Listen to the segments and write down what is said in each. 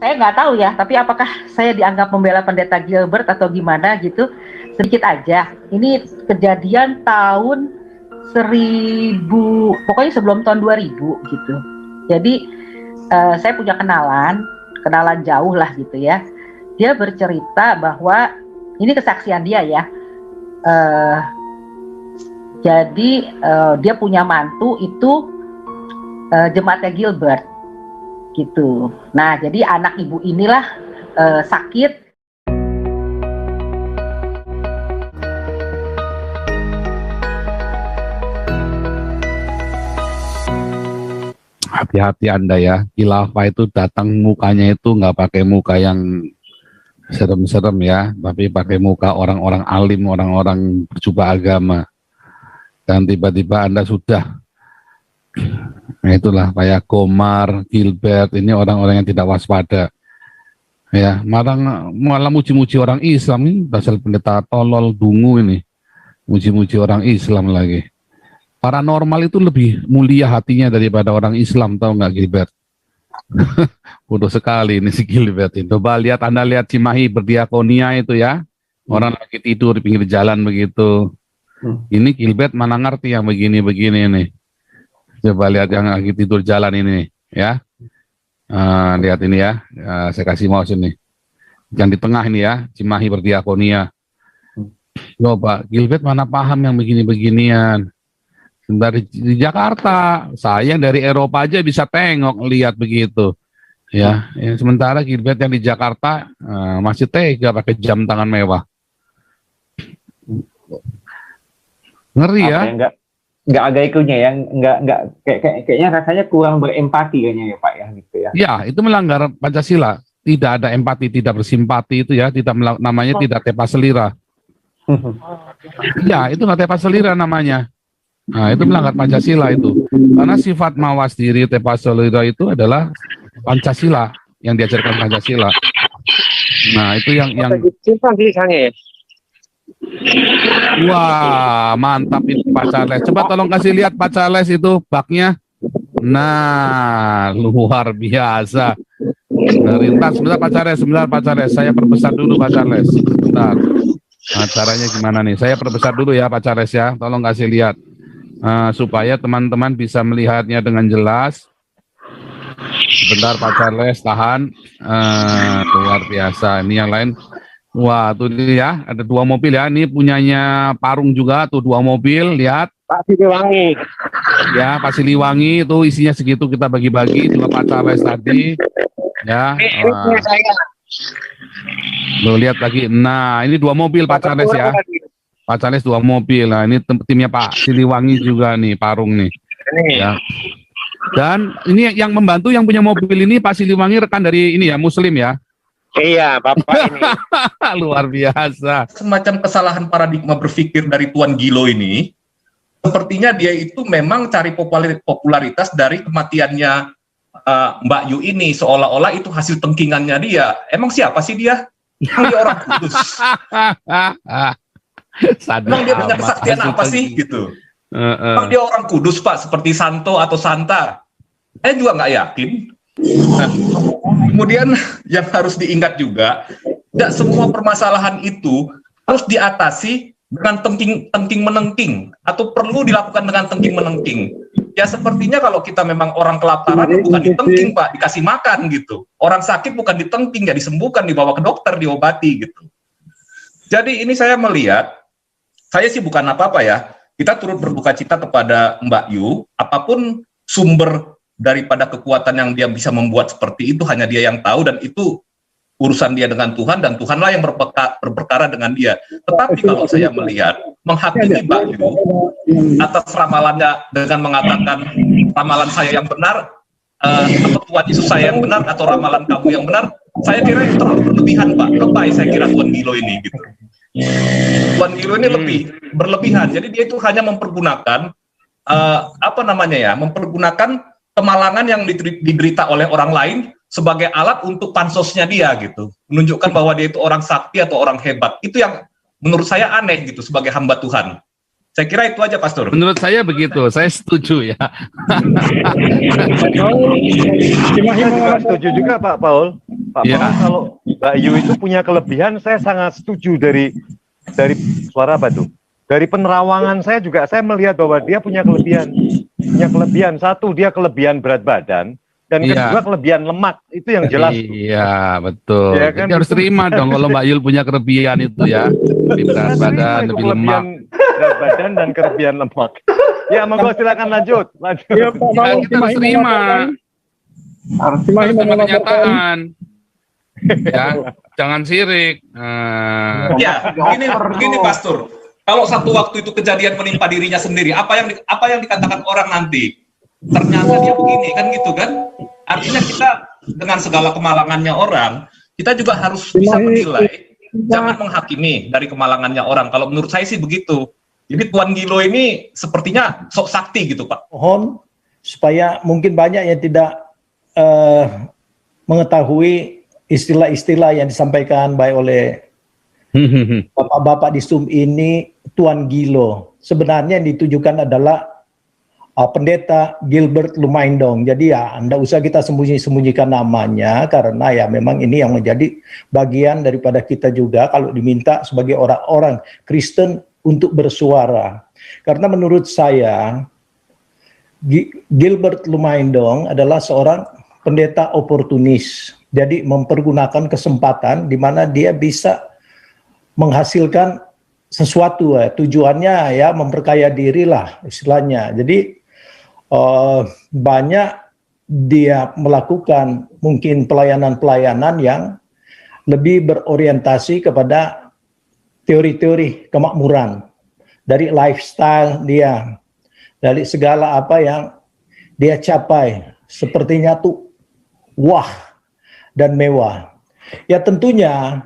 Saya nggak tahu ya, tapi apakah saya dianggap membela pendeta Gilbert atau gimana gitu, sedikit aja. Ini kejadian tahun 1000, pokoknya sebelum tahun 2000 gitu. Jadi saya punya kenalan jauh lah gitu ya. Dia bercerita bahwa, ini kesaksian dia ya, jadi dia punya mantu itu jemaatnya Gilbert gitu. Nah, jadi anak ibu inilah sakit. Hati-hati Anda ya, khilafah itu datang mukanya itu nggak pakai muka yang serem-serem ya, tapi pakai muka orang-orang alim, orang-orang berjubah agama. Dan tiba-tiba Anda sudah, nah itulah kayak Komar, Gilbert, ini orang-orang yang tidak waspada. Ya, malah muji-muji orang Islam, ini dasar pendeta tolol dungu ini, muji-muji orang Islam lagi. Paranormal itu lebih mulia hatinya daripada orang Islam, tahu nggak Gilbert? Bodoh sekali ini si Gilbert itu. Coba Anda lihat Cimahi berdiakonia itu ya, orang lagi tidur di pinggir jalan begitu. Ini Gilbert mana ngerti yang begini-begini nih. Coba lihat yang lagi tidur jalan ini ya. Lihat ini ya, saya kasih mouse ini. Yang di tengah ini ya, Cimahi berdiakonia. Coba Gilbert mana paham yang begini-beginian. Dari Jakarta, saya dari Eropa aja bisa tengok, lihat begitu. Ya, sementara Gilbert yang di Jakarta masih tega pakai jam tangan mewah. Ngeri ya? Nggak ada ikunya ya, kayaknya rasanya kurang berempati kayaknya ya Pak ya gitu ya. Ya, itu melanggar Pancasila. Tidak ada empati, tidak bersimpati itu ya, namanya tidak tepa selira. Ya, itu nggak tepa selira namanya. Nah, itu melanggar Pancasila itu. Karena sifat mawas diri tepa selira itu adalah Pancasila, yang diajarkan Pancasila. Nah, itu yang wah, mantap itu Pak Charles. Coba tolong kasih lihat Pak Charles itu baknya. Nah, luar biasa. Sebentar Pak Charles, saya perbesar dulu Pak Charles. Sebentar. Nah, caranya gimana nih? Saya perbesar dulu ya Pak Charles ya. Tolong kasih lihat. Supaya teman-teman bisa melihatnya dengan jelas. Sebentar Pak Charles, tahan. Luar biasa. Ini yang lain. Wah, tuh ya, ada 2 mobil ya. Ini punyanya Parung juga, tuh 2 mobil, lihat. Pak Siliwangi. Ya, Pak Siliwangi, itu isinya segitu kita bagi-bagi, 2 Pak Charles tadi. Ya. Lo lihat lagi. Nah, ini 2 mobil Pak Charles ya. Pak Charles 2 mobil. Nah, ini timnya Pak Siliwangi juga nih, Parung nih. Ya. Dan ini yang membantu yang punya mobil ini Pak Siliwangi rekan dari ini ya, Muslim ya. Iya, Bapak ini. Luar biasa. Semacam kesalahan paradigma berpikir dari Tuan Gilo ini, sepertinya dia itu memang cari popularitas dari kematiannya Mbak Yu ini, seolah-olah itu hasil tengkingannya dia. Emang siapa sih dia? Emang dia orang kudus? Emang dia punya kesaktian apa sih gitu? Emang dia orang kudus Pak, seperti Santo atau Santa? Saya juga nggak yakin. Kemudian yang harus diingat juga, tidak semua permasalahan itu harus diatasi dengan tengking menengking atau perlu dilakukan dengan tengking menengking. Ya sepertinya kalau kita memang orang kelaparan bukan ditengking Pak, dikasih makan gitu. Orang sakit bukan ditengking, ya disembuhkan, dibawa ke dokter, diobati gitu. Jadi ini saya melihat, saya sih bukan apa-apa ya, kita turut berduka cita kepada Mbak Yu, apapun sumber daripada kekuatan yang dia bisa membuat seperti itu hanya dia yang tahu, dan itu urusan dia dengan Tuhan, dan Tuhanlah yang berperkara dengan dia. Tetapi kalau saya melihat menghakimi Mbak Yu atas ramalannya dengan mengatakan ramalan saya yang benar, atau Tuhan Yesus saya yang benar, atau ramalan kamu yang benar, saya kira itu terlalu berlebihan Pak. Lebay saya kira Tuan Gilo ini gitu. Tuan Gilo ini lebih berlebihan. Jadi dia itu hanya mempergunakan mempergunakan kemalangan yang diderita oleh orang lain sebagai alat untuk pansosnya dia gitu, menunjukkan bahwa dia itu orang sakti atau orang hebat. Itu yang menurut saya aneh gitu sebagai hamba Tuhan. Saya kira itu aja, Pastor. Menurut saya begitu, saya setuju ya. Saya juga setuju juga Pak Paul. Pak Ya. Paul, kalau Mbak Yu itu punya kelebihan, saya sangat setuju dari suara apa tuh? Dari penerawangan saya juga, saya melihat bahwa dia punya kelebihan. Satu, dia kelebihan berat badan. Dan Iya. kedua, kelebihan lemak. Itu yang jelas. Iya, betul. Ya kan? Jadi harus terima dong kalau Mbak Yul punya kelebihan itu ya. Lebih berat badan, Itu lebih kelebihan lemak. berat badan dan kelebihan lemak. Ya, monggo silakan lanjut. Ya, Pak Ya, Paul, kita harus terima. Harus terima kenyataan. Ya, jangan sirik. Ya, begini Pastor. Kalau satu waktu itu kejadian menimpa dirinya sendiri, apa yang dikatakan orang nanti? Ternyata dia begini, kan gitu kan? Artinya kita dengan segala kemalangannya orang, kita juga harus bisa menilai, jangan menghakimi dari kemalangannya orang. Kalau menurut saya sih begitu. Jadi Tuan Gilo ini sepertinya sok sakti gitu, Pak. mohon supaya mungkin banyak yang tidak mengetahui istilah-istilah yang disampaikan baik oleh bapak-bapak di Zoom ini, Tuan Gilo. Sebenarnya yang ditujukan adalah Pendeta Gilbert Lumaindong. Jadi ya, anda usah kita sembunyikan namanya, karena ya memang ini yang menjadi bagian daripada kita juga kalau diminta sebagai orang-orang Kristen untuk bersuara. Karena menurut saya, Gilbert Lumaindong adalah seorang pendeta oportunis. Jadi mempergunakan kesempatan di mana dia bisa menghasilkan sesuatu, tujuannya ya memperkaya diri lah istilahnya. Jadi banyak dia melakukan mungkin pelayanan-pelayanan yang lebih berorientasi kepada teori-teori kemakmuran, dari lifestyle dia, dari segala apa yang dia capai, sepertinya tuh wah dan mewah. Ya tentunya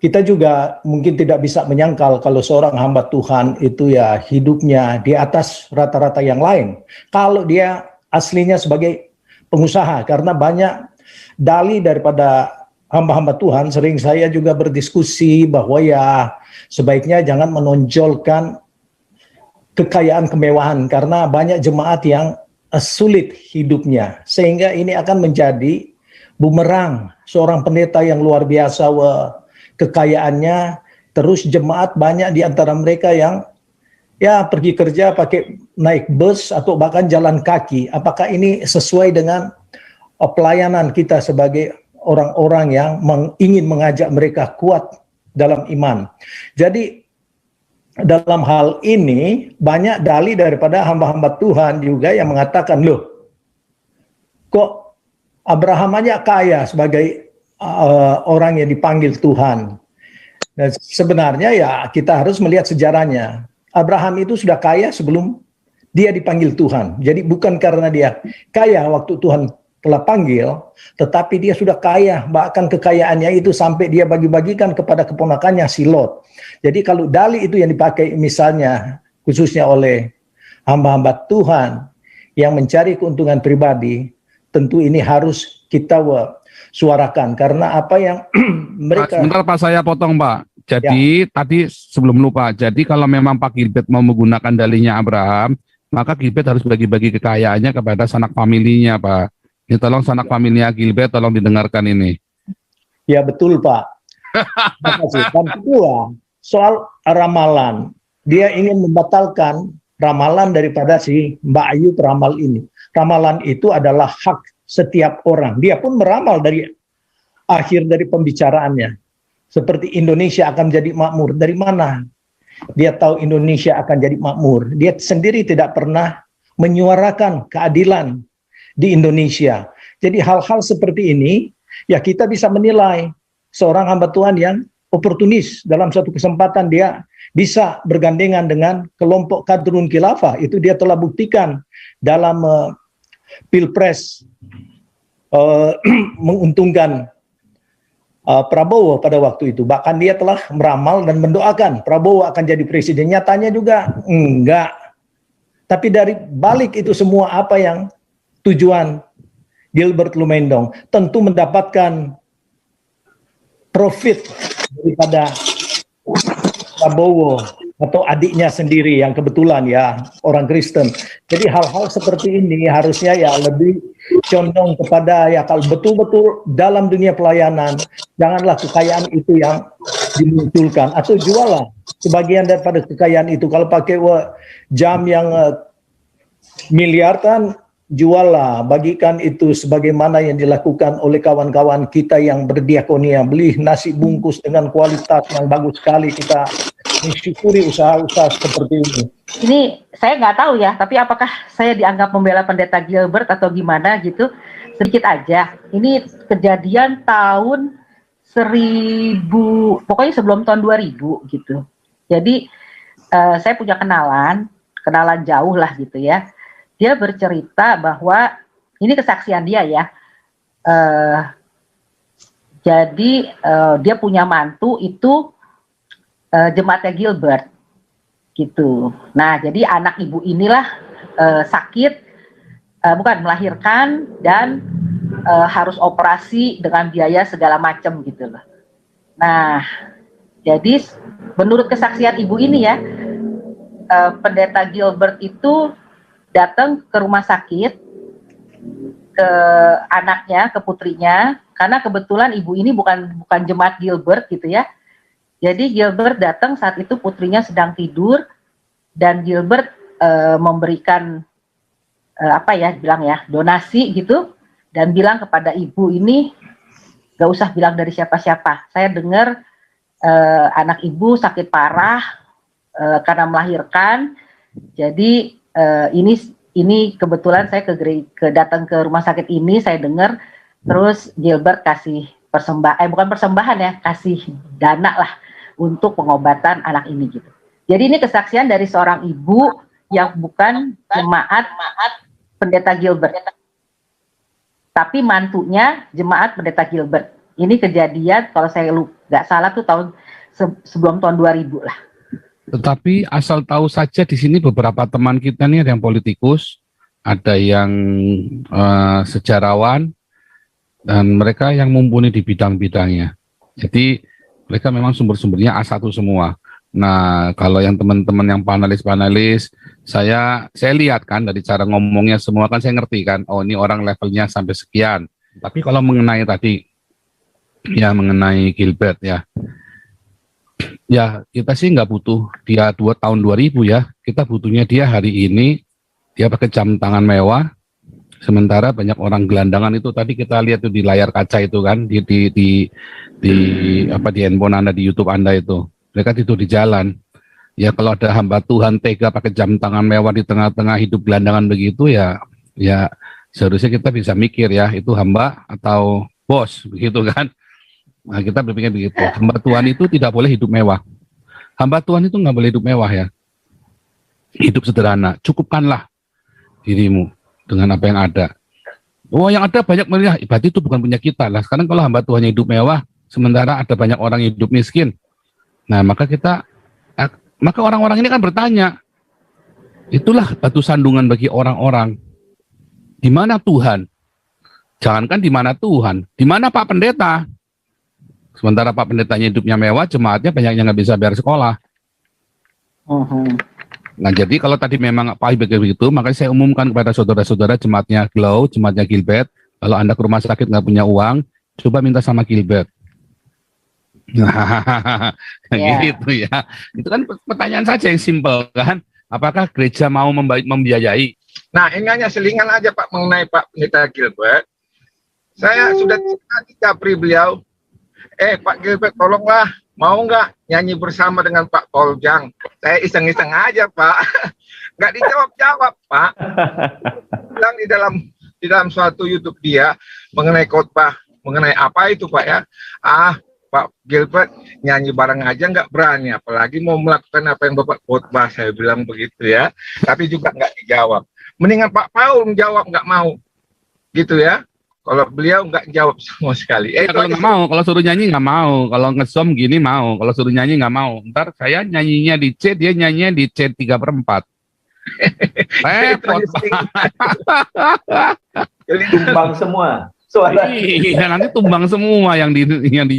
kita juga mungkin tidak bisa menyangkal kalau seorang hamba Tuhan itu ya hidupnya di atas rata-rata yang lain. Kalau dia aslinya sebagai pengusaha, karena banyak dalih daripada hamba-hamba Tuhan, sering saya juga berdiskusi bahwa ya sebaiknya jangan menonjolkan kekayaan kemewahan, karena banyak jemaat yang sulit hidupnya. Sehingga ini akan menjadi bumerang seorang pendeta yang luar biasa, kekayaannya, terus jemaat banyak di antara mereka yang ya pergi kerja pakai naik bus atau bahkan jalan kaki. Apakah ini sesuai dengan pelayanan kita sebagai orang-orang yang ingin mengajak mereka kuat dalam iman? Jadi dalam hal ini banyak dalih daripada hamba-hamba Tuhan juga yang mengatakan, loh, kok Abraham aja kaya sebagai orang yang dipanggil Tuhan. Dan sebenarnya ya kita harus melihat sejarahnya. Abraham itu sudah kaya sebelum dia dipanggil Tuhan. Jadi bukan karena dia kaya waktu Tuhan telah panggil, tetapi dia sudah kaya, bahkan kekayaannya itu sampai dia bagi-bagikan kepada keponakannya si Lot. Jadi kalau dalih itu yang dipakai misalnya khususnya oleh hamba-hamba Tuhan yang mencari keuntungan pribadi, tentu ini harus kita suarakan, karena apa yang mereka... Sebentar Pak, saya potong Pak. Jadi tadi sebelum lupa, jadi kalau memang Pak Gilbert mau menggunakan dalihnya Abraham, maka Gilbert harus bagi-bagi kekayaannya kepada sanak familinya Pak. Ini tolong sanak familinya Gilbert, tolong didengarkan ini. Ya betul Pak. Terima kasih. Dan kedua, soal ramalan. Dia ingin membatalkan ramalan daripada si Mbak Ayu peramal ini. Ramalan itu adalah hak setiap orang. Dia pun meramal dari akhir dari pembicaraannya. Seperti Indonesia akan jadi makmur. Dari mana dia tahu Indonesia akan jadi makmur? Dia sendiri tidak pernah menyuarakan keadilan di Indonesia. Jadi hal-hal seperti ini, ya kita bisa menilai seorang hamba Tuhan yang oportunis. Dalam satu kesempatan dia bisa bergandengan dengan kelompok Kadrun Khilafah. Itu dia telah buktikan dalam Pilpres menguntungkan Prabowo pada waktu itu. Bahkan dia telah meramal dan mendoakan Prabowo akan jadi presiden. Nyatanya juga enggak. Tapi dari balik itu semua, apa yang tujuan Gilbert Lumaindong? Tentu mendapatkan profit daripada Prabowo atau adiknya sendiri yang kebetulan ya orang Kristen. Jadi hal-hal seperti ini harusnya ya lebih condong kepada ya kalau betul-betul dalam dunia pelayanan, janganlah kekayaan itu yang dimunculkan atau jualah sebagian daripada kekayaan itu. Kalau pakai jam yang miliaran, juallah, bagikan itu sebagaimana yang dilakukan oleh kawan-kawan kita yang berdiakonia, beli nasi bungkus dengan kualitas yang bagus sekali, kita mensyukuri usaha-usaha seperti ini. Ini saya nggak tahu ya, tapi apakah saya dianggap membela pendeta Gilbert atau gimana gitu, sedikit aja. Ini kejadian tahun 1000, pokoknya sebelum tahun 2000 gitu. Jadi saya punya kenalan jauh lah gitu ya. Dia bercerita bahwa ini kesaksian dia ya. Jadi dia punya mantu itu jemaatnya Gilbert gitu. Nah, jadi anak ibu inilah sakit, bukan melahirkan dan harus operasi dengan biaya segala macam gitu loh. Nah, jadi menurut kesaksian ibu ini ya, pendeta Gilbert itu datang ke rumah sakit ke anaknya, ke putrinya, karena kebetulan ibu ini bukan jemaat Gilbert gitu ya. Jadi Gilbert datang saat itu putrinya sedang tidur dan Gilbert memberikan donasi gitu dan bilang kepada ibu ini, gak usah bilang dari siapa-siapa. Saya dengar anak ibu sakit parah karena melahirkan. Jadi ini kebetulan saya datang ke rumah sakit ini, saya dengar, terus Gilbert kasih bukan persembahan ya, kasih dana lah untuk pengobatan anak ini gitu. Jadi ini kesaksian dari seorang ibu yang bukan jemaat pendeta Gilbert, tapi mantunya jemaat pendeta Gilbert. Ini kejadian kalau saya nggak salah tuh sebelum tahun 2000 lah. Tetapi asal tahu saja di sini beberapa teman kita nih ada yang politikus, ada yang sejarawan, dan mereka yang mumpuni di bidang-bidangnya. Jadi mereka memang sumber-sumbernya A1 semua. Nah, kalau yang teman-teman yang panelis-panelis, saya lihat kan dari cara ngomongnya semua kan saya ngerti kan, oh ini orang levelnya sampai sekian. Tapi kalau mengenai tadi, ya mengenai Gilbert ya kita sih nggak butuh dia 2 tahun 2000 ya, kita butuhnya dia hari ini, dia pakai jam tangan mewah, sementara banyak orang gelandangan itu tadi kita lihat tuh di layar kaca itu kan, di handphone Anda, di YouTube Anda itu, mereka tidur di jalan. Ya kalau ada hamba Tuhan tega pakai jam tangan mewah di tengah-tengah hidup gelandangan begitu ya seharusnya kita bisa mikir ya, itu hamba atau bos begitu kan. Nah, kita berpikir begitu. Hamba Tuhan itu tidak boleh hidup mewah. Hamba Tuhan itu nggak boleh hidup mewah ya. Hidup sederhana. Cukupkanlah dirimu dengan apa yang ada. Oh, yang ada banyak melihat. Berarti itu bukan punya kita lah. Sekarang kalau hamba Tuhan hidup mewah, sementara ada banyak orang yang hidup miskin. Nah, maka orang-orang ini kan bertanya. Itulah batu sandungan bagi orang-orang. Di mana Tuhan? Jangankan di mana Tuhan, di mana Pak Pendeta? Sementara Pak Pendetanya hidupnya mewah, jemaatnya banyak yang nggak bisa bayar sekolah. Nah, jadi kalau tadi memang Pak begitu, makanya saya umumkan kepada saudara-saudara jemaatnya Glow, jemaatnya Gilbert, kalau Anda ke rumah sakit nggak punya uang, coba minta sama Gilbert. Gitu ya. Itu kan pertanyaan saja yang simpel kan. Apakah gereja mau membiayai? Nah, ini hanya selingan aja Pak mengenai Pak Pendeta Gilbert. Saya sudah capri beliau. Pak Gilbert, tolonglah, mau nggak nyanyi bersama dengan Pak Toljang? Saya iseng-iseng aja Pak, nggak dijawab-jawab Pak. Bilang di dalam suatu YouTube dia mengenai khotbah, mengenai apa itu Pak ya? Pak Gilbert nyanyi bareng aja nggak berani, apalagi mau melakukan apa yang Bapak khotbah, saya bilang begitu ya. Tapi juga nggak dijawab. Mendingan Pak Paul menjawab, nggak mau, gitu ya. Kalau beliau nggak jawab sama sekali. Kalau nggak mau, kalau suruh nyanyi nggak mau. Kalau nge-zoom gini mau. Kalau suruh nyanyi nggak mau. Ntar saya nyanyinya di C, dia nyanyinya di C 3/4. Repot. Jadi tumbang semua. Suara. Iya, nanti tumbang semua yang di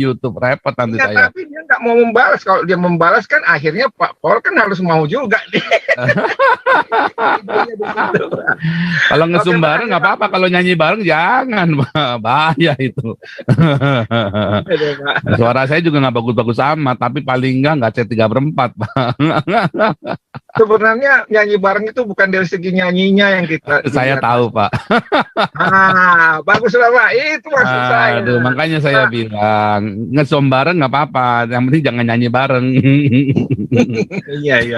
YouTube. Repot nanti saya. Tapi dia nggak mau membalas. Kalau dia membalas kan akhirnya Pak Paul kan harus mau juga nih. Kalau ngesum Oke, bareng nggak apa-apa, kalau nyanyi bareng jangan, bahaya itu. Pak. Suara saya juga nggak bagus-bagus amat, tapi paling nggak C3/4, Pak. Sebenarnya nyanyi bareng itu bukan dari segi nyanyinya yang kita Saya lihat. tahu, Pak. Bagus lah Pak, itu maksud saya. Aduh, makanya saya bilang ngesom bareng nggak apa-apa, yang penting jangan nyanyi bareng. Iya, iya.